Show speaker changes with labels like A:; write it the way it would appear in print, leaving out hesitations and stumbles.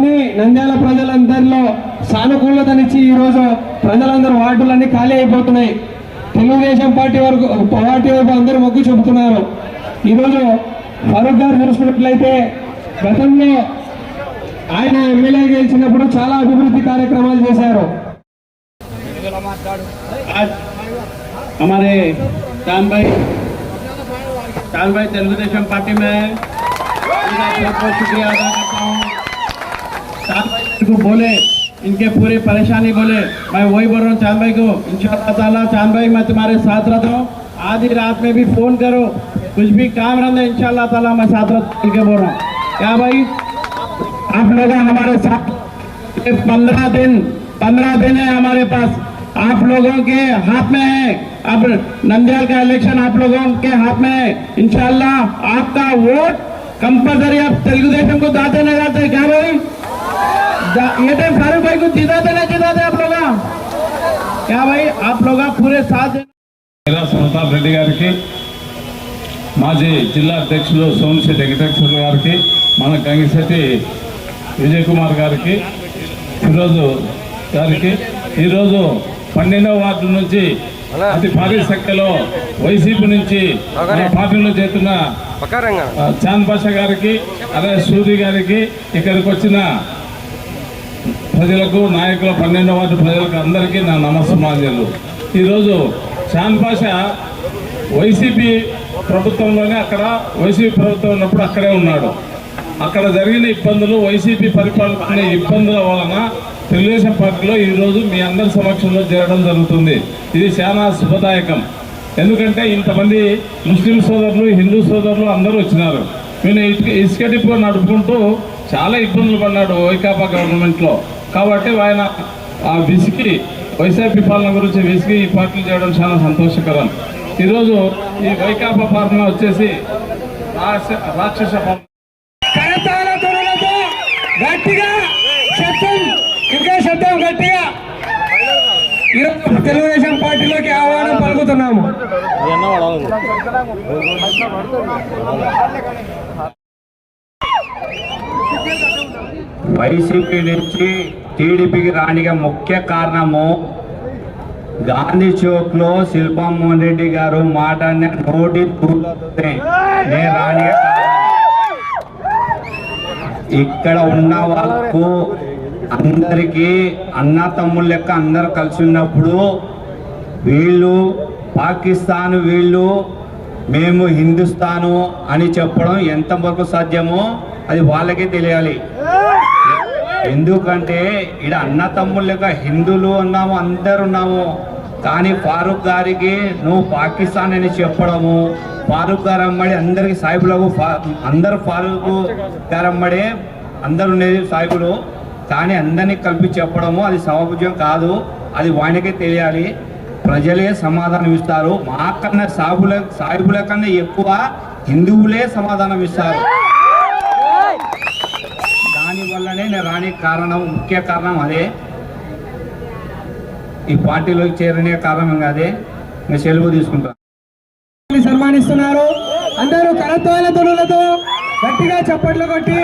A: విషయాన్ని నంద్యాల ప్రజలందరిలో సానుకూలతనిచ్చి ఈరోజు ప్రజలందరూ వార్డులన్నీ ఖాళీ అయిపోతున్నాయి. తెలుగుదేశం పార్టీ వైపు అందరూ మొగ్గు చూపుతున్నారు. ఈరోజు ఫరూక్ గారు చూసినట్లయితే గతంలో ఆయన ఎమ్మెల్యే గెలిచినప్పుడు చాలా అభివృద్ధి కార్యక్రమాలు చేశారు.
B: हमारे चांद भाई तेलुगुदेशम पार्टी में बहुत बहुत शुक्रिया अदा करता हूँ। चांद भाई को बोले इनके पूरी परेशानी बोले, मैं वही बोल रहा हूँ चांद भाई को, इंशाअल्लाह ताला चांद भाई मैं तुम्हारे साथ रहता हूँ। आधी रात में भी फोन करो, कुछ भी काम रहता इंशाअल्लाह ताला मैं साथ रहता के बोल रहा हूँ। क्या भाई आप लोग हमारे साथ 15 दिन है हमारे पास, आप लोगों के हाथ में है। अब नंद्याल का इलेक्शन आप लोगों के हाथ में है। इंशाअल्लाह आपका वोट कंपलसरी आप तेलुगुदेशम को दाते न जाते क्या भाई? ये टाइम फारूक भाई को जिताते न जिताते आप लोग क्या भाई? आप लोग पूरे साथ
C: प्रताप रेड्डी गारी की माजी जिला अध्यक्षులు సోమశెట్టి వెంకటేశ్వర గారికి మన గంగిశెట్టి విజయ్ కుమార్ గారికి ఈరోజు 12వ వార్డు నుంచి అతి భారీ సంఖ్యలో వైసీపీ నుంచి మన పార్టీలో చేస్తున్న చాంద్ బాషా గారికి అలాగే సూరి గారికి ఇక్కడికి వచ్చిన ప్రజలకు నాయకుల 12వ వార్డు ప్రజలకు అందరికీ నా నమస్కారాలు. ఈరోజు చాంద్ బాషా వైసీపీ ప్రభుత్వంలోనే వైసీపీ ప్రభుత్వం ఉన్నప్పుడు అక్కడే ఉన్నాడు. అక్కడ జరిగిన ఇబ్బందులు వైసీపీ పరిపాలన ఇబ్బందుల వలన తెలుగుదేశం పార్టీలో ఈరోజు మీ అందరి సమక్షంలో చేరడం జరుగుతుంది. ఇది చాలా శుభదాయకం. ఎందుకంటే ఇంతమంది ముస్లిం సోదరులు హిందూ సోదరులు అందరూ వచ్చినారు. నేను ఇసుక డిపో నడుపుకుంటూ చాలా ఇబ్బందులు పడ్డాడు వైకాపా గవర్నమెంట్లో. కాబట్టి ఆయన ఆ విసికి వైసీపీ పాలన గురించి విసికి ఈ పార్టీలు చేయడం చాలా సంతోషకరం. ఈరోజు ఈ వైకాపా పాలన వచ్చేసి రాక్షస
A: శబ్దం గట్టిగా తెలుగుదేశం పార్టీలోకి ఆహ్వానం పలుకుతున్నాము.
D: వైసీపీ నుంచి టీడీపీకి రానిగా ముఖ్య కారణము గాంధీ చౌక్ లో శిల్పామోహన్ రెడ్డి గారు మాట్లాడిన నోటి నేను రానిగా ఇక్కడ ఉన్న వాళ్ళకు అందరికీ అన్న తమ్ముళ్ళ లెక్క అందరు కలిసి ఉన్నప్పుడు వీళ్ళు పాకిస్తాన్ వీళ్ళు మేము హిందుస్థాను అని చెప్పడం ఎంతవరకు సాధ్యమో అది వాళ్ళకే తెలియాలి. ఎందుకంటే ఇక్కడ అన్న తమ్ముళ్ళ లెక్క హిందువులు ఉన్నాము అందరు ఉన్నాము. కానీ ఫారూక్ గారికి నువ్వు పాకిస్తాన్ అని చెప్పడము, ఫారూక్ గారు అమ్మడి అందరికి సాయిబులకు అందరు ఫారూక్ గారు అమ్మడే అందరు ఉండేది సాయిబులు. కానీ అందరినీ కలిపి చెప్పడము అది సవభుజం కాదు, అది వానికే తెలియాలి. ప్రజలే సమాధానం ఇస్తారు. మాకన్నా సాయిబుల కన్నా ఎక్కువ హిందువులే సమాధానం ఇస్తారు. దానివల్లనే నేను రాని కారణం ముఖ్య కారణం అదే. ఈ పార్టీలోకి చేరనే కారణం అదే. నేను సెలవు తీసుకుంటాను.
A: సన్మానిస్తున్నారు. అందరూ కరతాళ ధ్వనులతో గట్టిగా చప్పట్లు కొట్టి